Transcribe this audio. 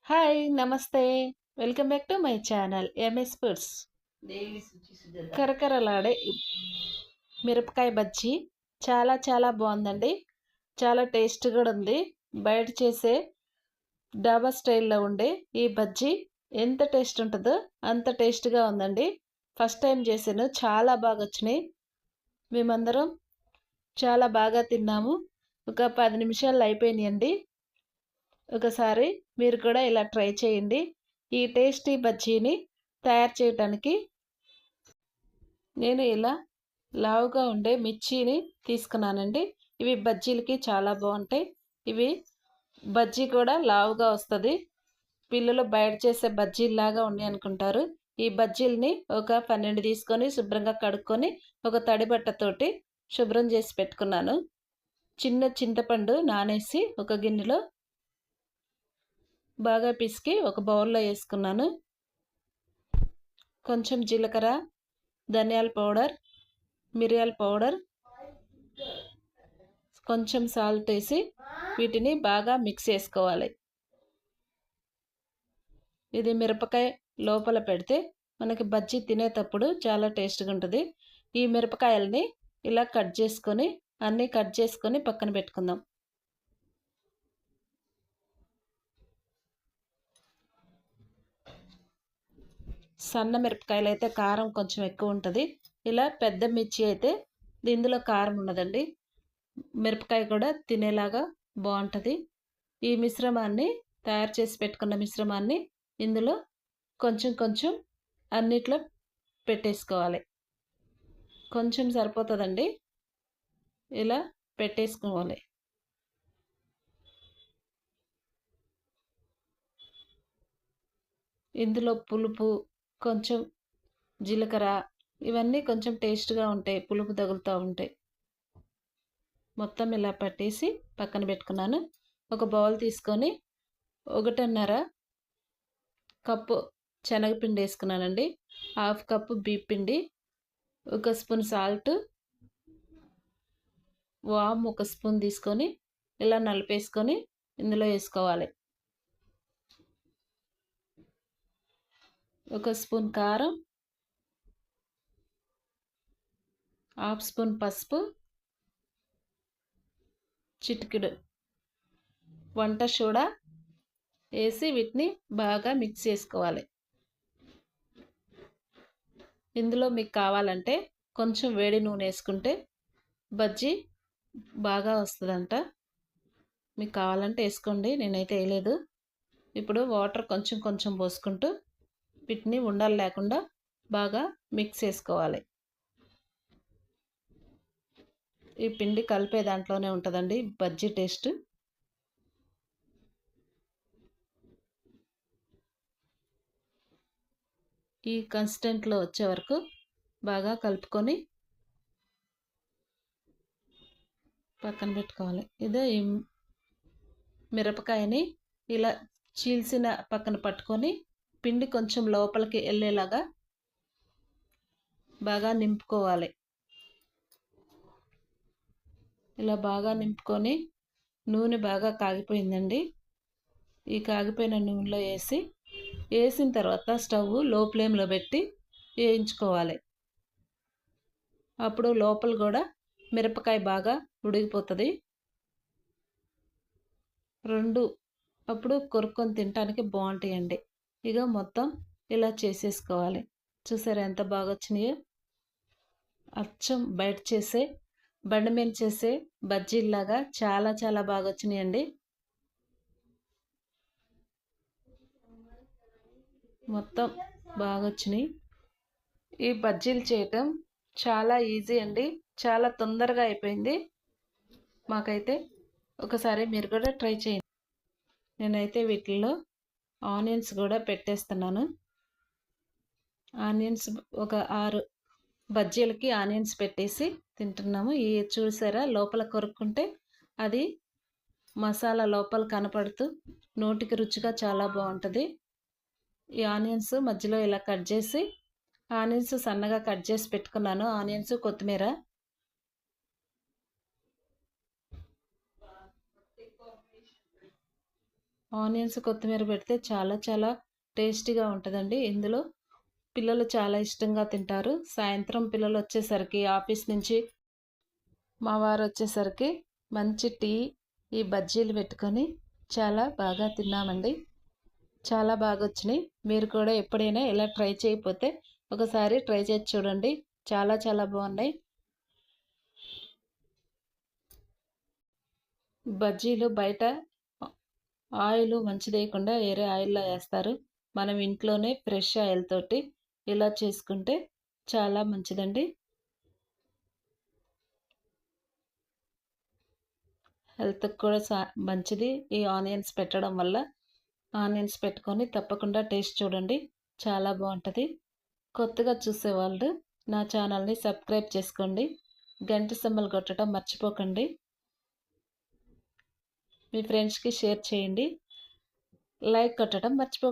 Hi! నమస్తే. Welcome back to my channel MS foods. కరకరలాడే మిరపకాయ బజ్జీ చాలా చాలా బావుందండి. చాలా టేస్ట్ కూడా ఉంది. బయట చేసే డాబా స్టైల్‌లో ఉండే ఈ బజ్జీ ఎంత టేస్ట్ ఉంటదో అంత టేస్ట్‌గా ఉందండి. ఫస్ట్ టైం చేశాను. చాలా బాగొచ్చినాయి. మేమందరం చాలా బాగా తిన్నాము. ఒక 10 నిమిషాల్లో అయిపోయినాయండి. ఒకసారి మీరు కూడా ఇలా ట్రై చేయండి. ఈ టేస్టీ బజ్జీని తయారు చేయటానికి నేను ఇలా లావుగా ఉండే మిర్చిని తీసుకున్నానండి. ఇవి బజ్జీలకి చాలా బావుంటాయి. ఇవి బజ్జీ కూడా లావుగా వస్తది. పిల్లలు బయట చేసే బజ్జీల్లాగా ఉన్నాయనుకుంటారు. ఈ బజ్జీలని ఒక 12 తీసుకొని శుభ్రంగా కడుక్కొని ఒక తడి బట్టతోటి శుభ్రం చేసి పెట్టుకున్నాను. చిన్న చింతపండు నానేసి ఒక గిన్నెలో బాగా పిసికి ఒక బౌల్‌లో యేసుకున్నాను. కొంచెం జీలకర్ర, ధనియాల పౌడర్, మిరియాల పౌడర్, కొంచెం సాల్ట్ వేసి వీటిని బాగా మిక్స్ చేసుకోవాలి. ఇది మిరపకాయ లోపల పెడితే మనకి బజ్జీ తినేటప్పుడు చాలా టేస్ట్‌గా ఉంటుంది. ఈ మిరపకాయలని ఇలా అన్నీ కట్ చేసుకొని పక్కన పెట్టుకుందాం. సన్న మిరపకాయలు అయితే కారం కొంచెం ఎక్కువ ఉంటుంది. ఇలా పెద్ద మిర్చి అయితే ఇందులో కారం ఉండదండి. మిరపకాయ కూడా తినేలాగా బాగుంటుంది. ఈ మిశ్రమాన్ని తయారు చేసి పెట్టుకున్న మిశ్రమాన్ని ఇందులో కొంచెం కొంచెం అన్నిట్లో పెట్టేసుకోవాలి. కొంచెం సరిపోతుందండి. ఇలా పెట్టేసుకోవాలి. ఇందులో పులుపు, కొంచెం జీలకర్ర ఇవన్నీ కొంచెం టేస్ట్‌గా ఉంటాయి. పులుపు తగులుతూ ఉంటాయి. మొత్తం ఇలా పట్టేసి పక్కన పెట్టుకున్నాను. ఒక బౌల్ తీసుకొని 1.5 కప్పు శనగపిండి వేసుకున్నానండి. హాఫ్ కప్పు బియ్యం పిండి, ఒక స్పూన్ సాల్ట్, వాము ఒక స్పూన్ తీసుకొని ఇలా నలిపేసుకొని ఇందులో వేసుకోవాలి. ఒక స్పూన్ కారం, హాఫ్ స్పూన్ పసుపు, చిటికెడు వంట సోడా వేసి వీటిని బాగా మిక్స్ చేసుకోవాలి. ఇందులో మీకు కావాలంటే కొంచెం వేడి నూనె వేసుకుంటే బజ్జీ బాగా వస్తుందంట. మీకు కావాలంటే వేసుకోండి. నేనైతే వేయలేదు. ఇప్పుడు వాటర్ కొంచెం కొంచెం పోసుకుంటూ వీటిని ఉండలు లేకుండా బాగా మిక్స్ చేసుకోవాలి. ఈ పిండి కలిపే దాంట్లోనే ఉంటుందండి బజ్జీ టేస్ట్. ఈ కన్సిస్టెంట్లో వచ్చే వరకు బాగా కలుపుకొని పక్కన పెట్టుకోవాలి. ఇదే ఈ మిరపకాయని ఇలా చీల్చిన పక్కన పట్టుకొని పిండి కొంచెం లోపలికి వెళ్ళేలాగా బాగా నింపుకోవాలి. ఇలా బాగా నింపుకొని నూనె బాగా కాగిపోయిందండి. ఈ కాగిపోయిన నూనెలో వేసిన తర్వాత స్టవ్ లో ఫ్లేమ్లో పెట్టి వేయించుకోవాలి. అప్పుడు లోపల కూడా మిరపకాయ బాగా ఉడికిపోతుంది. అప్పుడు కొరుక్కొని తినడానికి బాగుంటాయండి. ఇక మొత్తం ఇలా చేసేసుకోవాలి. చూసారా ఎంత బాగా వచ్చినాయో. అచ్చం బయట చేసే బండి మీద చేసే బజ్జీల్లాగా చాలా చాలా బాగా వచ్చినాయండి. మొత్తం బాగా వచ్చినాయి. ఈ బజ్జీలు చేయటం చాలా ఈజీ అండి. చాలా తొందరగా అయిపోయింది మాకైతే. ఒకసారి మీరు కూడా ట్రై చేయండి. నేనైతే వీటిల్లో ఆనియన్స్ కూడా పెట్టేస్తున్నాను. ఆనియన్స్ ఒక 6 బజ్జీలకి ఆనియన్స్ పెట్టేసి తింటున్నాము. ఈ చూసారా లోపల కొరుక్కుంటే అది మసాలా లోపల కనపడుతూ నోటికి రుచిగా చాలా బాగుంటుంది. ఈ ఆనియన్స్ మధ్యలో ఇలా కట్ చేసి ఆనియన్స్ సన్నగా కట్ చేసి పెట్టుకున్నాను. ఆనియన్స్, కొత్తిమీర ఆనియన్స్ కొత్తిమీర పెడితే చాలా చాలా టేస్టీగా ఉంటుందండి. ఇందులో పిల్లలు చాలా ఇష్టంగా తింటారు. సాయంత్రం పిల్లలు వచ్చేసరికి ఆఫీస్ నుంచి మా వారు వచ్చేసరికి మంచి టీ, ఈ బజ్జీలు పెట్టుకొని చాలా బాగా తిన్నామండి. చాలా బాగా వచ్చినాయి. మీరు కూడా ఎప్పుడైనా ఇలా ట్రై చేయకపోతే ఒకసారి ట్రై చేసి చూడండి. చాలా చాలా బాగున్నాయి. బజ్జీలు బయట ఆయిల్ మంచిదేయకుండా వేరే ఆయిల్‌లో ఏస్తారు. మనం ఇంట్లోనే ఫ్రెష్ ఆయిల్ తోటి ఇలా చేసుకుంటే చాలా మంచిదండి. హెల్త్‌కి కూడా మంచిది. ఈ ఆనియన్స్ పెట్టడం వల్ల. ఆనియన్స్ పెట్టుకొని తప్పకుండా టేస్ట్ చూడండి. చాలా బావుంటది. కొత్తగా చూసేవాళ్ళు నా ఛానల్‌ని సబ్స్క్రైబ్ చేసుకోండి. గంట సింబల్ కొట్టడం మర్చిపోకండి. మీ ఫ్రెండ్స్‌కి షేర్ చేయండి. లైక్ కొట్టడం మర్చిపోకండి.